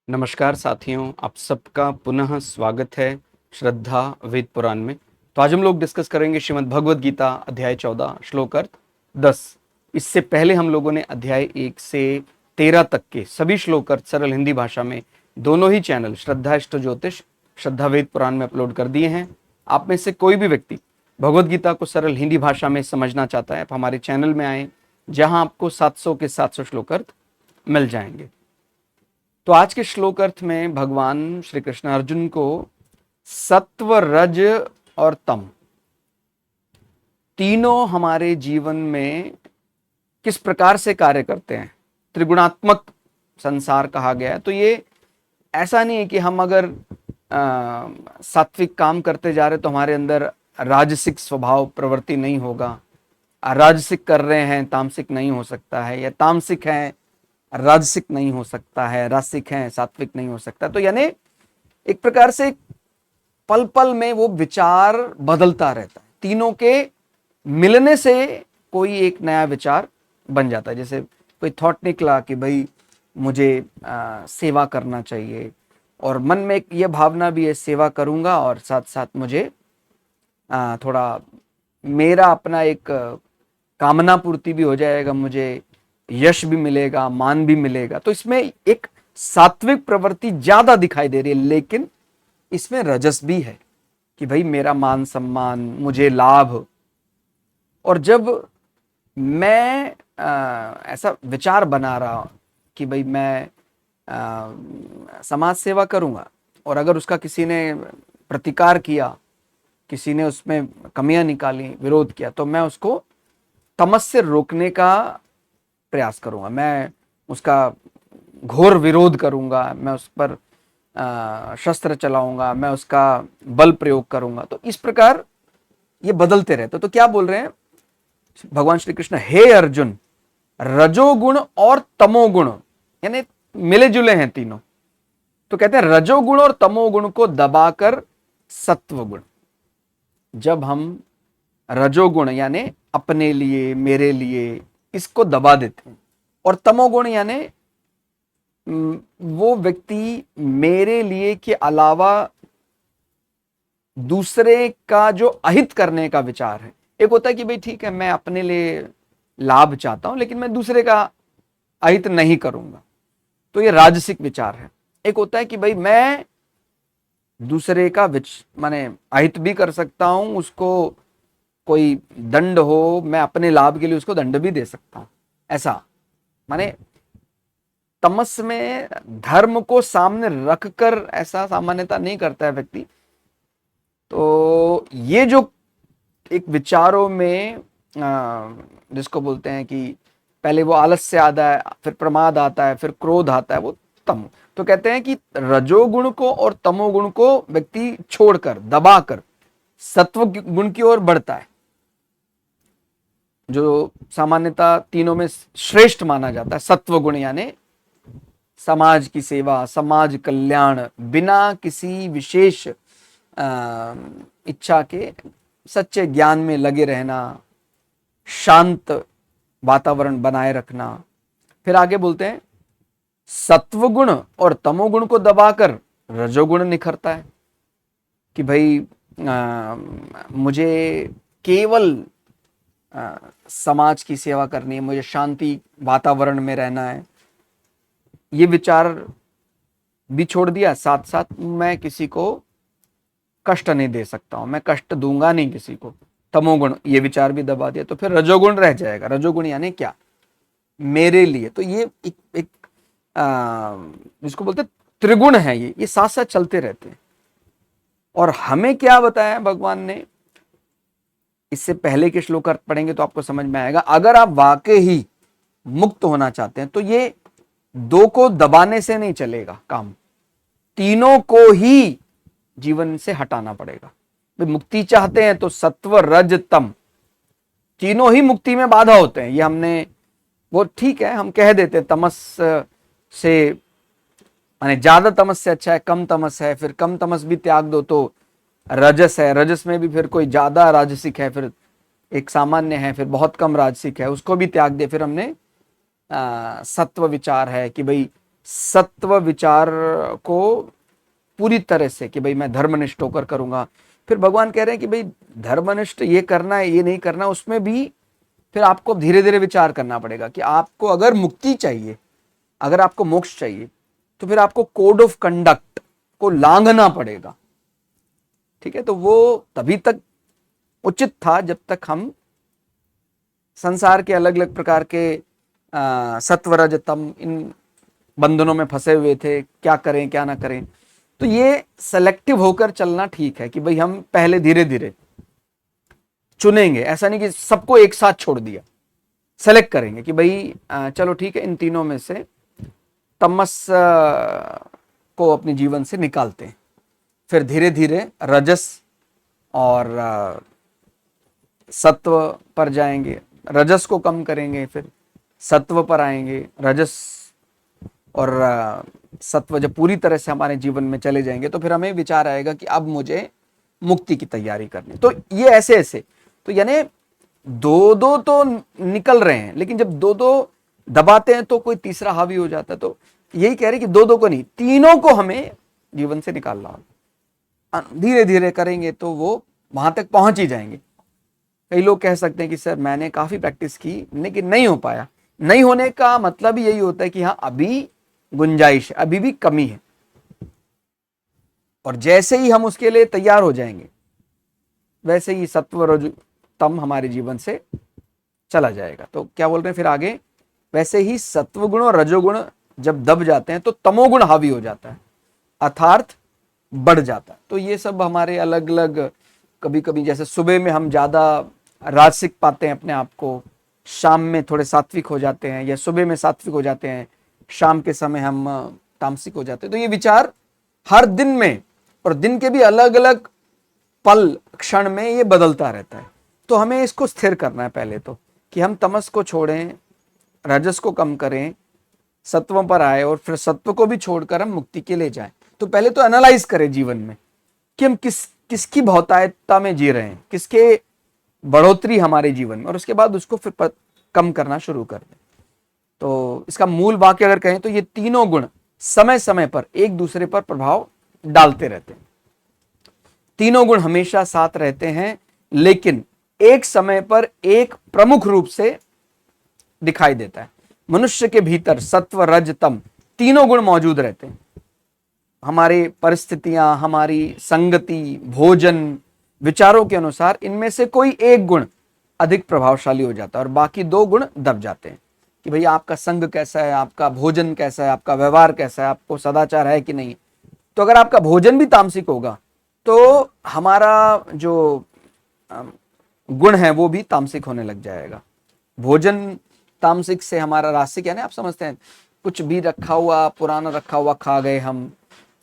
नमस्कार साथियों, आप सबका पुनः स्वागत है श्रद्धा वेद पुराण में। तो आज हम लोग डिस्कस करेंगे श्रीमद् भगवद गीता अध्याय 14 श्लोक अर्थ 10। इससे पहले हम लोगों ने अध्याय 1 से 13 तक के सभी श्लोक अर्थ सरल हिंदी भाषा में दोनों ही चैनल श्रद्धा इष्ट ज्योतिष, श्रद्धा वेद पुराण में अपलोड कर दिए हैं। आप में से कोई भी व्यक्ति भगवद गीता को सरल हिंदी भाषा में समझना चाहता है, आप हमारे चैनल में आए, जहां आपको 700 के 700 श्लोक अर्थ मिल जाएंगे। तो आज के श्लोक अर्थ में भगवान श्री कृष्ण अर्जुन को सत्व, रज और तम तीनों हमारे जीवन में किस प्रकार से कार्य करते हैं, त्रिगुणात्मक संसार कहा गया है। तो ये ऐसा नहीं है कि हम अगर सात्विक काम करते जा रहे तो हमारे अंदर राजसिक स्वभाव प्रवृत्ति नहीं होगा, राजसिक कर रहे हैं तामसिक नहीं हो सकता है, या तामसिक है राजसिक नहीं हो सकता है, रासिक है सात्विक नहीं हो सकता। तो यानी एक प्रकार से पल पल में वो विचार बदलता रहता है, तीनों के मिलने से कोई एक नया विचार बन जाता है। जैसे कोई थॉट निकला कि भाई मुझे सेवा करना चाहिए, और मन में एक ये भावना भी है सेवा करूंगा और साथ साथ मुझे थोड़ा मेरा अपना एक कामना पूर्ति भी हो जाएगा, मुझे यश भी मिलेगा, मान भी मिलेगा। तो इसमें एक सात्विक प्रवृत्ति ज्यादा दिखाई दे रही है, लेकिन इसमें रजस भी है कि भाई मेरा मान सम्मान, मुझे लाभ। और जब मैं ऐसा विचार बना रहा हूं कि भाई मैं समाज सेवा करूंगा, और अगर उसका किसी ने प्रतिकार किया, किसी ने उसमें कमियां निकाली, विरोध किया, तो मैं उसको तमस से रोकने का प्रयास करूंगा, मैं उसका घोर विरोध करूंगा, मैं उस पर शस्त्र चलाऊंगा, मैं उसका बल प्रयोग करूंगा। तो इस प्रकार ये बदलते रहते। तो क्या बोल रहे हैं भगवान श्री कृष्ण, हे अर्जुन, रजोगुण और तमोगुण यानी मिले जुले हैं तीनों। तो कहते हैं रजोगुण और तमोगुण को दबाकर सत्वगुण। जब हम रजोगुण यानी अपने लिए, मेरे लिए, इसको दबा देते हैं, और तमोगुण यानी वो व्यक्ति मेरे लिए के अलावा दूसरे का जो अहित करने का विचार है। एक होता है कि भाई ठीक है, मैं अपने लिए लाभ चाहता हूं लेकिन मैं दूसरे का अहित नहीं करूंगा, तो ये राजसिक विचार है। एक होता है कि भाई मैं दूसरे का माने अहित भी कर सकता हूं, उसको कोई दंड हो, मैं अपने लाभ के लिए उसको दंड भी दे सकता हूं। ऐसा माने तमस में धर्म को सामने रखकर ऐसा सामान्यता नहीं करता है व्यक्ति। तो ये जो एक विचारों में जिसको बोलते हैं कि पहले वो आलस्य आता है, फिर प्रमाद आता है, फिर क्रोध आता है, वो तम। तो कहते हैं कि रजोगुण को और तमोगुण को व्यक्ति छोड़कर, दबाकर सत्व गुण की ओर बढ़ता है, जो सामान्यता तीनों में श्रेष्ठ माना जाता है। सत्व गुण यानी समाज की सेवा, समाज कल्याण, बिना किसी विशेष इच्छा के सच्चे ज्ञान में लगे रहना, शांत वातावरण बनाए रखना। फिर आगे बोलते हैं सत्वगुण और तमोगुण को दबाकर रजोगुण निखरता है कि भाई मुझे केवल समाज की सेवा करनी है, मुझे शांति वातावरण में रहना है, ये विचार भी छोड़ दिया। साथ साथ मैं किसी को कष्ट नहीं दे सकता हूं, मैं कष्ट दूंगा नहीं किसी को, तमोगुण ये विचार भी दबा दिया। तो फिर रजोगुण रह जाएगा। रजोगुण यानी क्या, मेरे लिए। तो ये एक जिसको बोलते त्रिगुण है, ये साथ साथ चलते रहते हैं। और हमें क्या बताया भगवान ने, इससे पहले के श्लोक अर्थ पढ़ेंगे तो आपको समझ में आएगा। अगर आप वाकई ही मुक्त होना चाहते हैं तो ये दो को दबाने से नहीं चलेगा काम, तीनों को ही जीवन से हटाना पड़ेगा। भाई मुक्ति चाहते हैं तो सत्व रज तम तीनों ही मुक्ति में बाधा होते हैं। ये हमने वो ठीक है, हम कह देते तमस से माने ज्यादा तमस से अच्छा है कम तमस है, फिर कम तमस भी त्याग दो तो रजस है, रजस में भी फिर कोई ज्यादा राजसिक है, फिर एक सामान्य है, फिर बहुत कम राजसिक है, उसको भी त्याग दे। फिर हमने सत्व विचार है कि भाई सत्व विचार को पूरी तरह से कि भाई मैं धर्मनिष्ठ होकर करूंगा, फिर भगवान कह रहे हैं कि भाई धर्मनिष्ठ ये करना है ये नहीं करना, उसमें भी फिर आपको धीरे धीरे विचार करना पड़ेगा कि आपको अगर मुक्ति चाहिए, अगर आपको मोक्ष चाहिए, तो फिर आपको कोड ऑफ कंडक्ट को लांघना पड़ेगा। ठीक है, तो वो तभी तक उचित था जब तक हम संसार के अलग अलग प्रकार के सत्व रज तम इन बंधनों में फंसे हुए थे, क्या करें क्या ना करें। तो ये सेलेक्टिव होकर चलना ठीक है कि भाई हम पहले धीरे धीरे चुनेंगे, ऐसा नहीं कि सबको एक साथ छोड़ दिया, सेलेक्ट करेंगे कि भाई चलो ठीक है, इन तीनों में से तमस को अपने जीवन से निकालते हैं, फिर धीरे धीरे रजस और सत्व पर जाएंगे, रजस को कम करेंगे, फिर सत्व पर आएंगे, रजस और सत्व जब पूरी तरह से हमारे जीवन में चले जाएंगे तो फिर हमें विचार आएगा कि अब मुझे मुक्ति की तैयारी करनी। तो ये ऐसे ऐसे, तो यानी दो दो तो निकल रहे हैं, लेकिन जब दो दो दबाते हैं तो कोई तीसरा हावी हो जाता है। तो यही कह रहे कि दो दो को नहीं, तीनों को हमें जीवन से निकालना होगा। धीरे धीरे करेंगे तो वो वहां तक पहुंच ही जाएंगे। कई लोग कह सकते हैं कि सर मैंने काफी प्रैक्टिस की लेकिन नहीं हो पाया। नहीं होने का मतलब यही होता है कि हाँ अभी गुंजाइश है, अभी भी कमी है, और जैसे ही हम उसके लिए तैयार हो जाएंगे वैसे ही सत्व रज तम हमारे जीवन से चला जाएगा। तो क्या बोल रहे हैं फिर आगे, वैसे ही सत्वगुण और रजोगुण जब दब जाते हैं तो तमोगुण हावी हो जाता है, अर्थात बढ़ जाता है। तो ये सब हमारे अलग अलग, कभी कभी जैसे सुबह में हम ज्यादा राजसिक पाते हैं अपने आप को, शाम में थोड़े सात्विक हो जाते हैं, या सुबह में सात्विक हो जाते हैं, शाम के समय हम तामसिक हो जाते हैं। तो ये विचार हर दिन में, और दिन के भी अलग अलग पल क्षण में ये बदलता रहता है। तो हमें इसको स्थिर करना है पहले तो, कि हम तमस को छोड़ें, रजस को कम करें, सत्वों पर आए, और फिर सत्व को भी छोड़कर हम मुक्ति के लिए जाएं। तो पहले तो एनालाइज करें जीवन में कि हम किसकी बहुतायता में जी रहे हैं, किसके बढ़ोतरी हमारे जीवन में, और उसके बाद उसको फिर कम करना शुरू कर दें। तो इसका मूल वाक्य अगर कहें तो ये तीनों गुण समय समय पर एक दूसरे पर प्रभाव डालते रहते हैं। तीनों गुण हमेशा साथ रहते हैं, लेकिन एक समय पर एक प्रमुख रूप से दिखाई देता है। मनुष्य के भीतर सत्व रज तम तीनों गुण मौजूद रहते हैं। हमारी परिस्थितियां, हमारी संगति, भोजन, विचारों के अनुसार इनमें से कोई एक गुण अधिक प्रभावशाली हो जाता है और बाकी दो गुण दब जाते हैं। कि भाई आपका संग कैसा है, आपका भोजन कैसा है, आपका व्यवहार कैसा है, आपको सदाचार है कि नहीं। तो अगर आपका भोजन भी तामसिक होगा तो हमारा जो गुण है वो भी तामसिक होने लग जाएगा। भोजन तामसिक से हमारा रासिक, यानी आप समझते हैं कुछ भी रखा हुआ, पुराना रखा हुआ खा गए हम,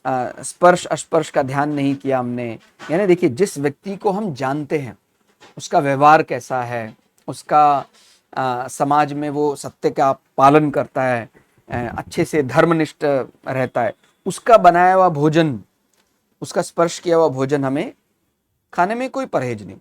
स्पर्श अस्पर्श का ध्यान नहीं किया हमने। यानी देखिए, जिस व्यक्ति को हम जानते हैं उसका व्यवहार कैसा है, उसका समाज में वो सत्य का पालन करता है, अच्छे से धर्मनिष्ठ रहता है, उसका बनाया हुआ भोजन, उसका स्पर्श किया हुआ भोजन हमें खाने में कोई परहेज नहीं।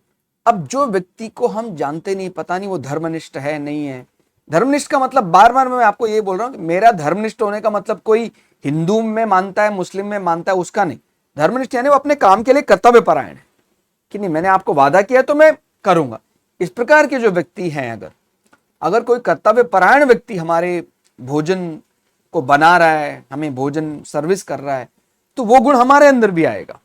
अब जो व्यक्ति को हम जानते नहीं, पता नहीं वो धर्मनिष्ठ है नहीं है। धर्मनिष्ठ का मतलब, बार बार मैं आपको ये बोल रहा हूं कि मेरा धर्मनिष्ठ होने का मतलब कोई हिंदू में मानता है, मुस्लिम में मानता है, उसका नहीं। धर्मनिष्ठ यानी वो अपने काम के लिए कर्तव्य परायण है कि नहीं, मैंने आपको वादा किया तो मैं करूंगा। इस प्रकार के जो व्यक्ति हैं, अगर कोई कर्तव्य परायण व्यक्ति हमारे भोजन को बना रहा है, हमें भोजन सर्विस कर रहा है, तो वो गुण हमारे अंदर भी आएगा।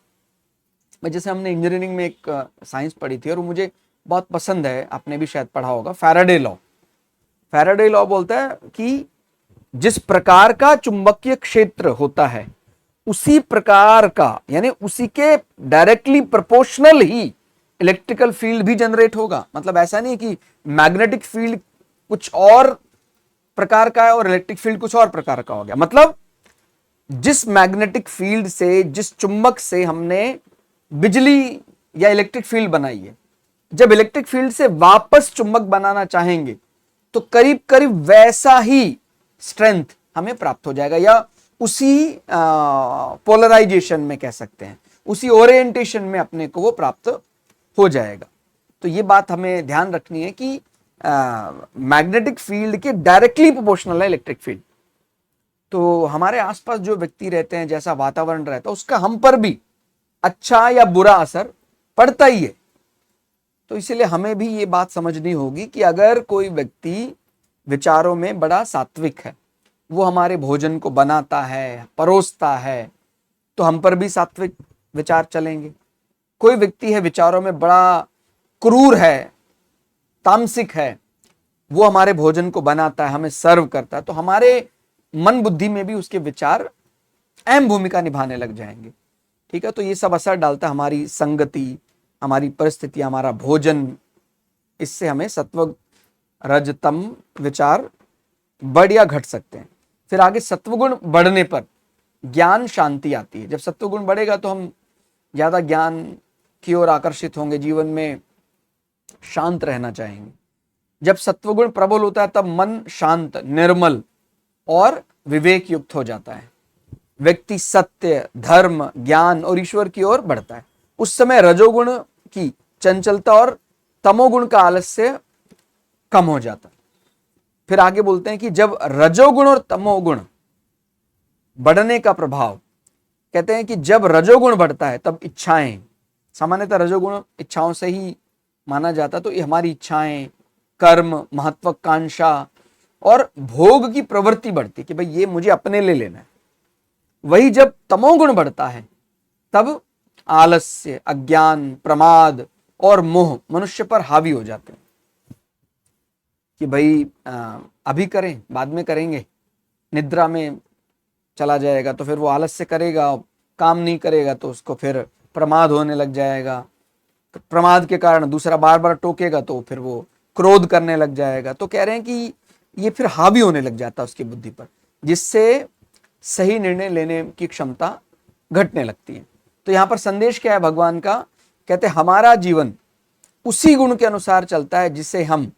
जैसे हमने इंजीनियरिंग में एक साइंस पढ़ी थी और वो मुझे बहुत पसंद है, आपने भी शायद पढ़ा होगा, फैराडे लॉ। फैराडे लॉ बोलता है कि जिस प्रकार का चुंबकीय क्षेत्र होता है उसी प्रकार का, यानी उसी के डायरेक्टली प्रोपोर्शनल ही इलेक्ट्रिकल फील्ड भी जनरेट होगा। मतलब ऐसा नहीं कि मैग्नेटिक फील्ड कुछ और प्रकार का है और इलेक्ट्रिक फील्ड कुछ और प्रकार का हो गया। मतलब जिस मैग्नेटिक फील्ड से, जिस चुंबक से हमने बिजली या इलेक्ट्रिक फील्ड बनाई है, जब इलेक्ट्रिक फील्ड से वापस चुंबक बनाना चाहेंगे तो करीब करीब वैसा ही स्ट्रेंथ हमें प्राप्त हो जाएगा, या उसी पोलराइजेशन में कह सकते हैं, उसी ओरिएंटेशन में अपने को वो प्राप्त हो जाएगा। तो ये बात हमें ध्यान रखनी है कि मैग्नेटिक फील्ड के डायरेक्टली प्रोपोर्शनल है इलेक्ट्रिक फील्ड। तो हमारे आसपास जो व्यक्ति रहते हैं, जैसा वातावरण रहता है, उसका हम पर भी अच्छा या बुरा असर पड़ता ही है। तो इसीलिए हमें भी ये बात समझनी होगी कि अगर कोई व्यक्ति विचारों में बड़ा सात्विक है, वो हमारे भोजन को बनाता है, परोसता है, तो हम पर भी सात्विक विचार चलेंगे। कोई व्यक्ति है विचारों में बड़ा क्रूर है, तामसिक है, वो हमारे भोजन को बनाता है, हमें सर्व करता है, तो हमारे मन बुद्धि में भी उसके विचार अहम भूमिका निभाने लग जाएंगे। ठीक है, तो ये सब असर डालता है हमारी संगति, हमारी परिस्थिति, हमारा भोजन। इससे हमें सत्व रज तम विचार बढ़ या घट सकते हैं। फिर आगे सत्वगुण बढ़ने पर ज्ञान शांति आती है। जब सत्वगुण बढ़ेगा तो हम ज्यादा ज्ञान की ओर आकर्षित होंगे, जीवन में शांत रहना चाहेंगे। जब सत्वगुण प्रबल होता है तब मन शांत, निर्मल और विवेक युक्त हो जाता है। व्यक्ति सत्य, धर्म, ज्ञान और ईश्वर की ओर बढ़ता है। उस समय रजोगुण की चंचलता और तमोगुण का आलस्य कम हो जाता है। फिर आगे बोलते हैं कि जब रजोगुण और तमोगुण बढ़ने का प्रभाव, कहते हैं कि जब रजोगुण बढ़ता है तब इच्छाएं, सामान्यतः रजोगुण इच्छाओं से ही माना जाता है, तो ये हमारी इच्छाएं, कर्म, महत्वाकांक्षा और भोग की प्रवृत्ति बढ़ती कि भाई ये मुझे अपने लिए लेना है। वही जब तमोगुण बढ़ता है तब आलस्य, अज्ञान, प्रमाद और मोह मनुष्य पर हावी हो जाते हैं कि भाई अभी करें, बाद में करेंगे। निद्रा में चला जाएगा तो फिर वो आलस्य करेगा, काम नहीं करेगा तो उसको फिर प्रमाद होने लग जाएगा। प्रमाद के कारण दूसरा बार बार टोकेगा तो फिर वो क्रोध करने लग जाएगा। तो कह रहे हैं कि ये फिर हावी होने लग जाता है उसकी बुद्धि पर, जिससे सही निर्णय लेने की क्षमता घटने लगती है। तो यहां पर संदेश क्या है भगवान का? कहते हमारा जीवन उसी गुण के अनुसार चलता है जिसे हम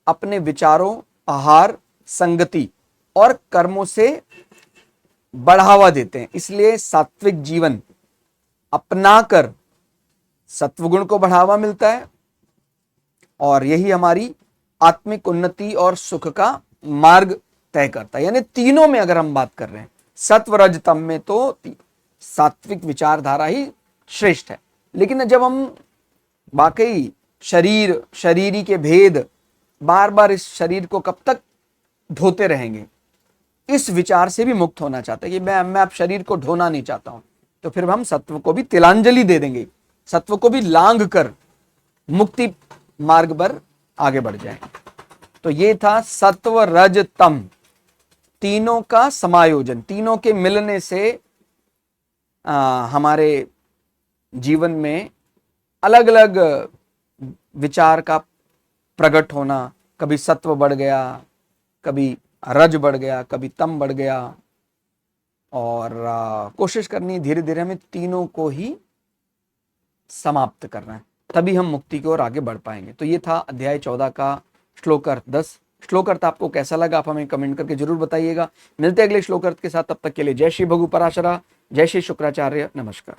अपने विचारों, आहार, संगति और कर्मों से बढ़ावा देते हैं। इसलिए सात्विक जीवन अपनाकर सत्वगुण को बढ़ावा मिलता है और यही हमारी आत्मिक उन्नति और सुख का मार्ग तय करता है। यानी तीनों में अगर हम बात कर रहे हैं, सत्व रज तम में तो सात्विक विचारधारा ही श्रेष्ठ है। लेकिन जब हम वाकई शरीरी के भेद, बार बार इस शरीर को कब तक ढोते रहेंगे, इस विचार से भी मुक्त होना चाहता है कि मैं अब शरीर को ढोना नहीं चाहता हूं, तो फिर हम सत्व को भी तिलांजलि दे देंगे, सत्व को भी लांघ कर मुक्ति मार्ग पर आगे बढ़ जाएंगे। तो ये था सत्व रज तम, तीनों का समायोजन, तीनों के मिलने से हमारे जीवन में अलग अलग विचार का प्रकट होना, कभी सत्व बढ़ गया, कभी रज बढ़ गया, कभी तम बढ़ गया। और कोशिश करनी धीरे धीरे हमें तीनों को ही समाप्त करना है, तभी हम मुक्ति की ओर आगे बढ़ पाएंगे। तो ये था अध्याय 14 का श्लोक अर्थ 10। श्लोक अर्थ आपको कैसा लगा आप हमें कमेंट करके जरूर बताइएगा। मिलते हैं अगले श्लोक अर्थ के साथ, तब तक के लिए जय श्री भगु पराशरा, जय श्री शुक्राचार्य, नमस्कार।